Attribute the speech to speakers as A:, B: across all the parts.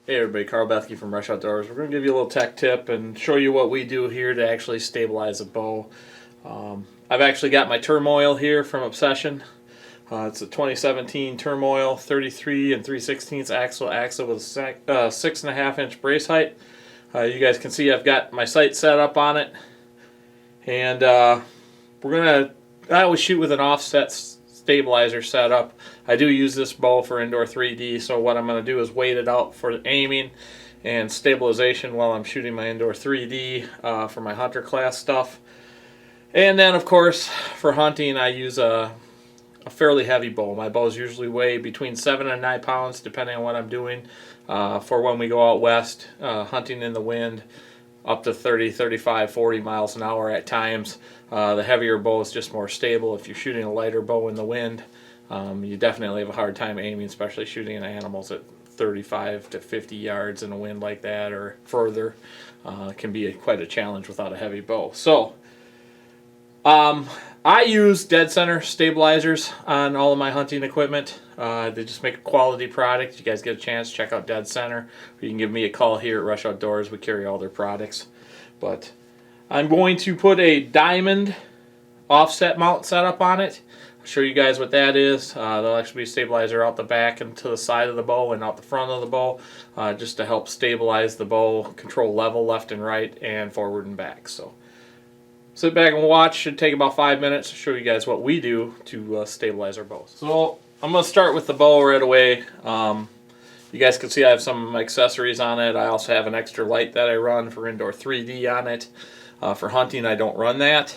A: Hey everybody, Carl Bethke from Rush Outdoors. We're going to give you a little tech tip and show you what we do here to actually stabilize a bow. I've actually got my Turmoil here from Obsession. It's a 2017 Turmoil 33 and 3/16 axle with a 6.5 inch brace height. You guys can see I've got my sight set up on it, and I always shoot with an offset stabilizer setup. I do use this bow for indoor 3D, so what I'm going to do is wait it out for aiming and stabilization while I'm shooting my indoor 3D for my hunter class stuff. And then of course for hunting I use a fairly heavy bow. My bows usually weigh between 7 and 9 pounds depending on what I'm doing. For when we go out west hunting in the wind, up to 30, 35, 40 miles an hour at times. The heavier bow is just more stable. If you're shooting a lighter bow in the wind, you definitely have a hard time aiming, especially shooting at animals at 35 to 50 yards in a wind like that or further. Can be quite a challenge without a heavy bow. So I use dead center stabilizers on all of my hunting equipment. They just make a quality product. You guys get a chance, check out Dead Center. Or you can give me a call here at Rush Outdoors. We carry all their products. But I'm going to put a diamond offset mount setup on it. I'll show you guys what that is. There'll actually be a stabilizer out the back and to the side of the bow and out the front of the bow, just to help stabilize the bow, control level left and right and forward and back. So sit back and watch. Should take about 5 minutes to show you guys what we do to stabilize our bows. So I'm going to start with the bow right away. You guys can see I have some accessories on it. I also have an extra light that I run for indoor 3D on it. For hunting I don't run that.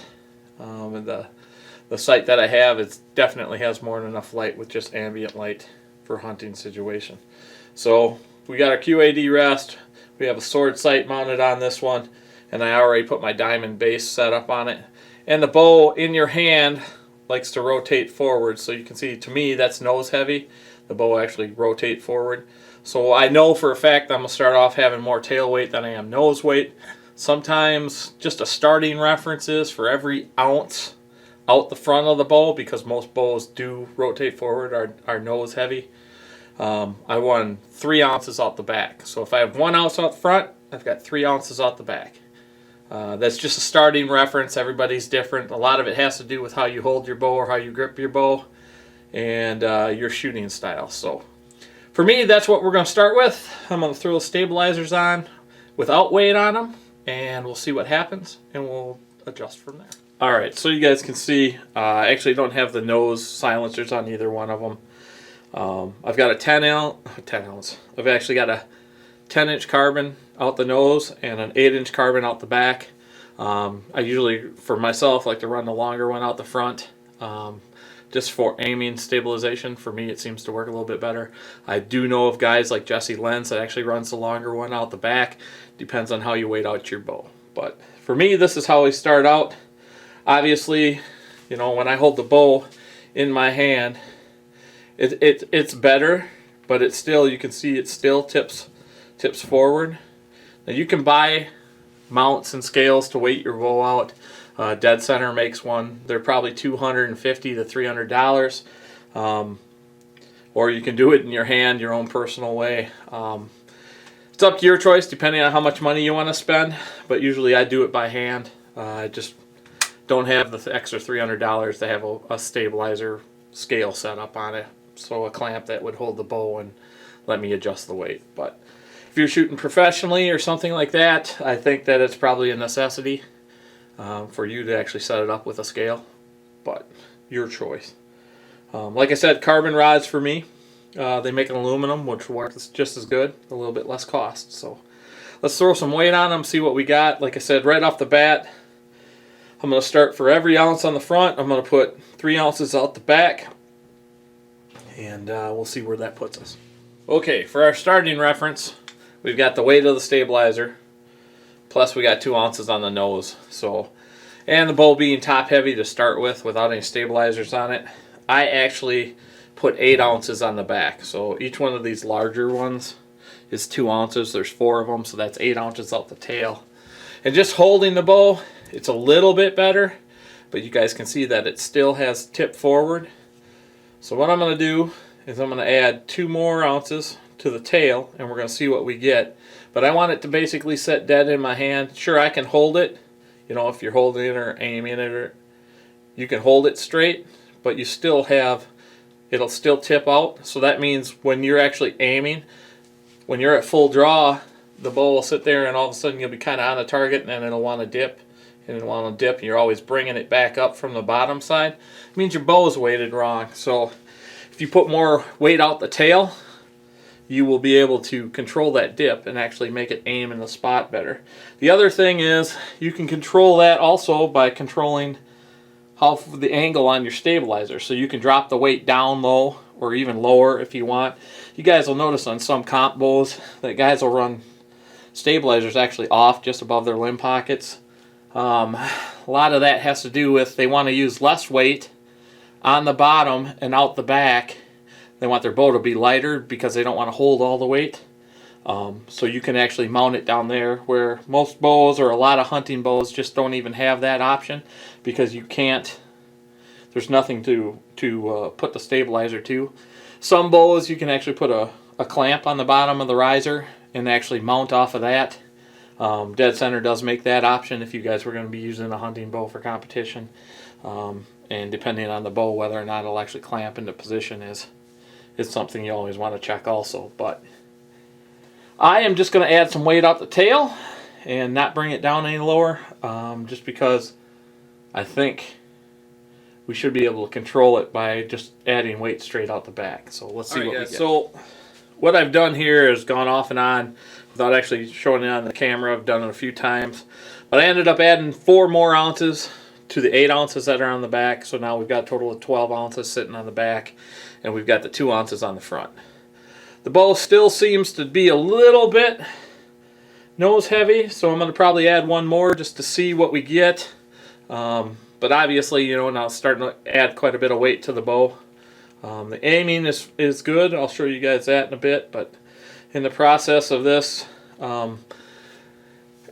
A: And the sight that I have, it definitely has more than enough light with just ambient light for hunting situation. So we got our QAD rest. We have a sword sight mounted on this one. And I already put my diamond base set up on it. And the bow in your hand likes to rotate forward, so you can see, to me, that's nose heavy. The bow actually rotate forward. So I know for a fact I'm going to start off having more tail weight than I am nose weight. Sometimes just a starting reference is for every ounce out the front of the bow, because most bows do rotate forward, are nose heavy. I want 3 ounces out the back. So if I have 1 ounce out front, I've got 3 ounces out the back. That's just a starting reference. Everybody's different. A lot of it has to do with how you hold your bow or how you grip your bow and your shooting style. So for me, that's what we're going to start with. I'm going to throw the stabilizers on without weight on them, and we'll see what happens, and we'll adjust from there. Alright, so you guys can see I actually don't have the nose silencers on either one of them. I've got a 10 ounce. I've actually got a 10-inch carbon out the nose and an 8-inch carbon out the back. I usually, for myself, like to run the longer one out the front, just for aiming stabilization. For me, it seems to work a little bit better. I do know of guys like Jesse Lenz that actually runs the longer one out the back. Depends on how you weight out your bow. But for me, this is how we start out. Obviously, you know, when I hold the bow in my hand, it's better, but it's still, you can see it still tips forward. Now you can buy mounts and scales to weight your bow out. Dead Center makes one. They're probably $250 to $300. Or you can do it in your hand, your own personal way. It's up to your choice depending on how much money you want to spend, but usually I do it by hand. I just don't have the extra $300 to have a stabilizer scale set up on it, so a clamp that would hold the bow and let me adjust the weight. But if you're shooting professionally or something like that, I think that it's probably a necessity for you to actually set it up with a scale, but your choice. Like I said, carbon rods for me. They make an aluminum, which works just as good, a little bit less cost. So let's throw some weight on them, see what we got. Like I said, right off the bat, I'm going to start for every ounce on the front. I'm going to put 3 ounces out the back, and we'll see where that puts us. Okay, for our starting reference, we've got the weight of the stabilizer, plus we got 2 ounces on the nose. So, and the bow being top heavy to start with without any stabilizers on it, I actually put 8 ounces on the back. So each one of these larger ones is 2 ounces. There's 4 of them, so that's 8 ounces out the tail. And just holding the bow, it's a little bit better, but you guys can see that it still has tip forward. So what I'm going to do is I'm going to add 2 more ounces to the tail, and we're going to see what we get. But I want it to basically sit dead in my hand. Sure, I can hold it. You know, if you're holding it or aiming it, or you can hold it straight, but you still have, it'll still tip out. So that means when you're actually aiming, when you're at full draw, the bow will sit there and all of a sudden you'll be kind of on the target and then it'll want to dip. And it'll want to dip, and you're always bringing it back up from the bottom side. It means your bow is weighted wrong. So if you put more weight out the tail, you will be able to control that dip and actually make it aim in the spot better. The other thing is you can control that also by controlling how the angle on your stabilizer. So you can drop the weight down low or even lower if you want. You guys will notice on some comp bows that guys will run stabilizers actually off just above their limb pockets. A lot of that has to do with they want to use less weight on the bottom and out the back. They want their bow to be lighter because they don't want to hold all the weight. So you can actually mount it down there, where most bows or a lot of hunting bows just don't even have that option because you can't, there's nothing to put the stabilizer to. Some bows you can actually put a clamp on the bottom of the riser and actually mount off of that. Dead Center does make that option if you guys were going to be using a hunting bow for competition. And depending on the bow, whether or not it'll actually clamp into position is something you always want to check also. But I am just going to add some weight out the tail and not bring it down any lower, just because I think we should be able to control it by just adding weight straight out the back. So let's see what we get. So what I've done here is gone off and on without actually showing it on the camera. I've done it a few times. But I ended up adding 4 more ounces to the 8 ounces that are on the back. So now we've got a total of 12 ounces sitting on the back, and we've got the 2 ounces on the front. The bow still seems to be a little bit nose heavy, so I'm going to probably add 1 more just to see what we get. But obviously, you know, now it's starting to add quite a bit of weight to the bow. The aiming is good. I'll show you guys that in a bit, but in the process of this,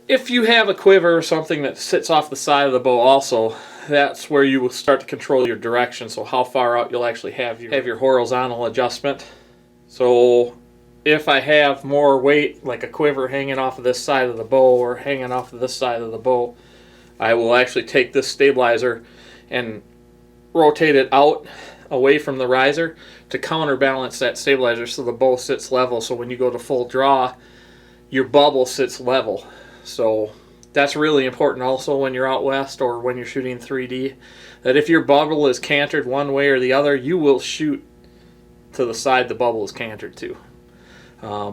A: if you have a quiver or something that sits off the side of the bow also, that's where you will start to control your direction, so how far out you'll actually have your horizontal adjustment. So if I have more weight, like a quiver hanging off of this side of the bow or hanging off of this side of the bow, I will actually take this stabilizer and rotate it out away from the riser to counterbalance that stabilizer so the bow sits level. So when you go to full draw, your bubble sits level. So that's really important also when you're out west or when you're shooting 3D, that if your bubble is cantered one way or the other, you will shoot to the side the bubble is cantered to.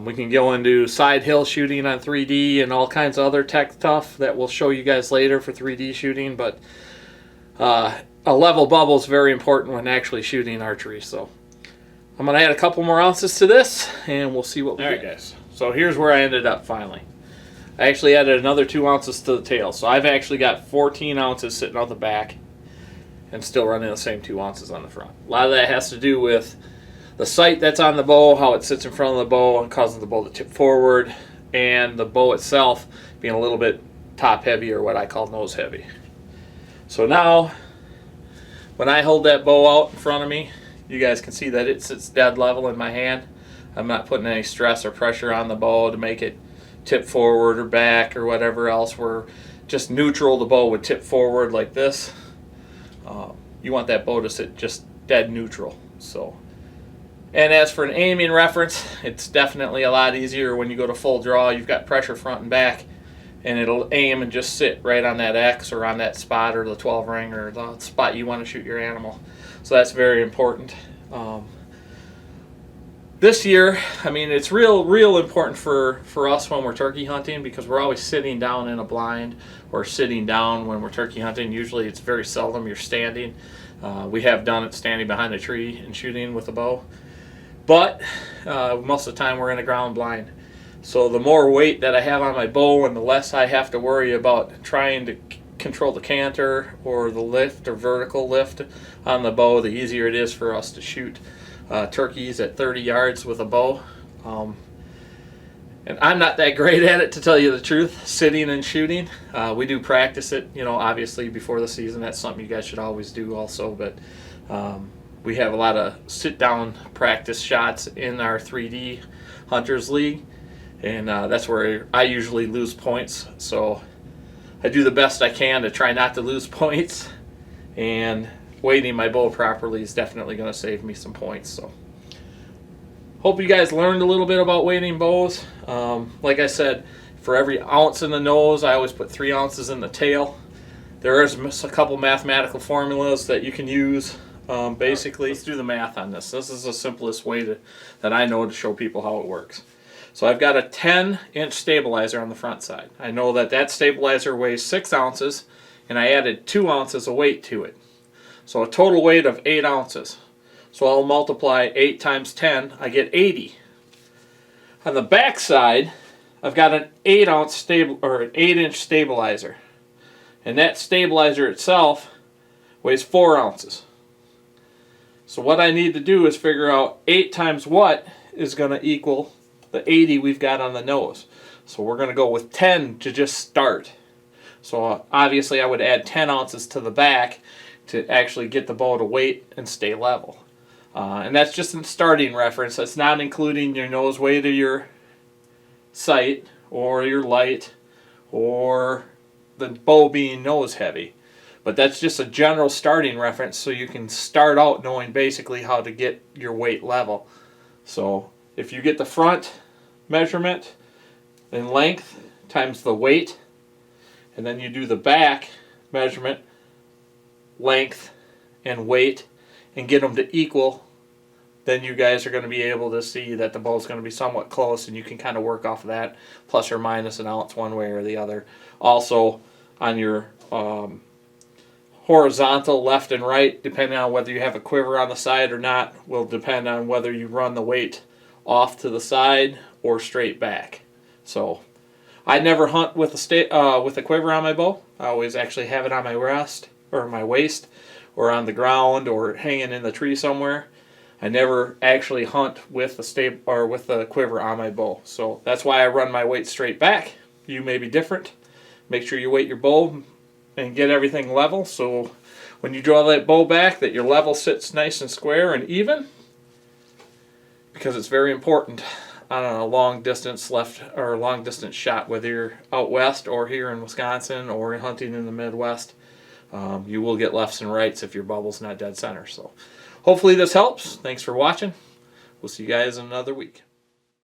A: We can go into side hill shooting on 3D and all kinds of other tech stuff that we'll show you guys later for 3D shooting, but a level bubble is very important when actually shooting archery. So I'm going to add a couple more ounces to this and we'll see what we get. Alright guys, so here's where I ended up finally. I actually added another 2 ounces to the tail, so I've actually got 14 ounces sitting out the back and still running the same 2 ounces on the front. A lot of that has to do with the sight that's on the bow, how it sits in front of the bow and causes the bow to tip forward, and the bow itself being a little bit top heavy, or what I call nose heavy. So now when I hold that bow out in front of me, you guys can see that it sits dead level in my hand. I'm not putting any stress or pressure on the bow to make it tip forward or back or whatever else. We're just neutral. The bow would tip forward like this. You want that bow to sit just dead neutral. So, and as for an aiming reference, it's definitely a lot easier when you go to full draw. You've got pressure front and back, and it'll aim and just sit right on that X or on that spot or the 12 ring or the spot you want to shoot your animal. So that's very important. This year, I mean, it's real important for us when we're turkey hunting, because we're always sitting down in a blind or sitting down when we're turkey hunting. Usually it's very seldom you're standing. We have done it standing behind a tree and shooting with a bow. But most of the time we're in a ground blind. So the more weight that I have on my bow and the less I have to worry about trying to control the canter or the lift or vertical lift on the bow, the easier it is for us to shoot turkeys at 30 yards with a bow. And I'm not that great at it, to tell you the truth, sitting and shooting. We do practice it, you know, obviously before the season. That's something you guys should always do also. But we have a lot of sit-down practice shots in our 3D Hunters League, and that's where I usually lose points. So I do the best I can to try not to lose points, and weighting my bow properly is definitely going to save me some points. So hope you guys learned a little bit about weighting bows. Like I said, for every ounce in the nose, I always put 3 ounces in the tail. There is a couple mathematical formulas that you can use. Basically, let's do the math on this. This is the simplest way that I know to show people how it works. So I've got a 10-inch stabilizer on the front side. I know that that stabilizer weighs 6 ounces, and I added 2 ounces of weight to it. So a total weight of 8 ounces. So I'll multiply 8 times 10, I get 80. On the back side, I've got an 8-inch stabilizer. And that stabilizer itself weighs 4 ounces. So what I need to do is figure out 8 times what is going to equal the 80 we've got on the nose. So we're going to go with 10 to just start. So obviously I would add 10 ounces to the back to actually get the bow to weight and stay level. And that's just a starting reference. That's not including your nose weight of your sight or your light or the bow being nose heavy. But that's just a general starting reference so you can start out knowing basically how to get your weight level. So if you get the front measurement in length times the weight, and then you do the back measurement, length, and weight, and get them to equal, then you guys are going to be able to see that the bow is going to be somewhat close, and you can kind of work off of that, plus or minus an ounce one way or the other. Also, on your horizontal left and right, depending on whether you have a quiver on the side or not, will depend on whether you run the weight off to the side or straight back. So I never hunt with a quiver on my bow. I always actually have it on my wrist or my waist or on the ground or hanging in the tree somewhere. I never actually hunt with the quiver on my bow. So that's why I run my weight straight back. You may be different. Make sure you weight your bow and get everything level, so when you draw that bow back, that your level sits nice and square and even, because it's very important on a long distance shot, whether you're out west or here in Wisconsin or hunting in the Midwest. You will get lefts and rights if your bubble's not dead center. So hopefully this helps. Thanks for watching. We'll see you guys in another week.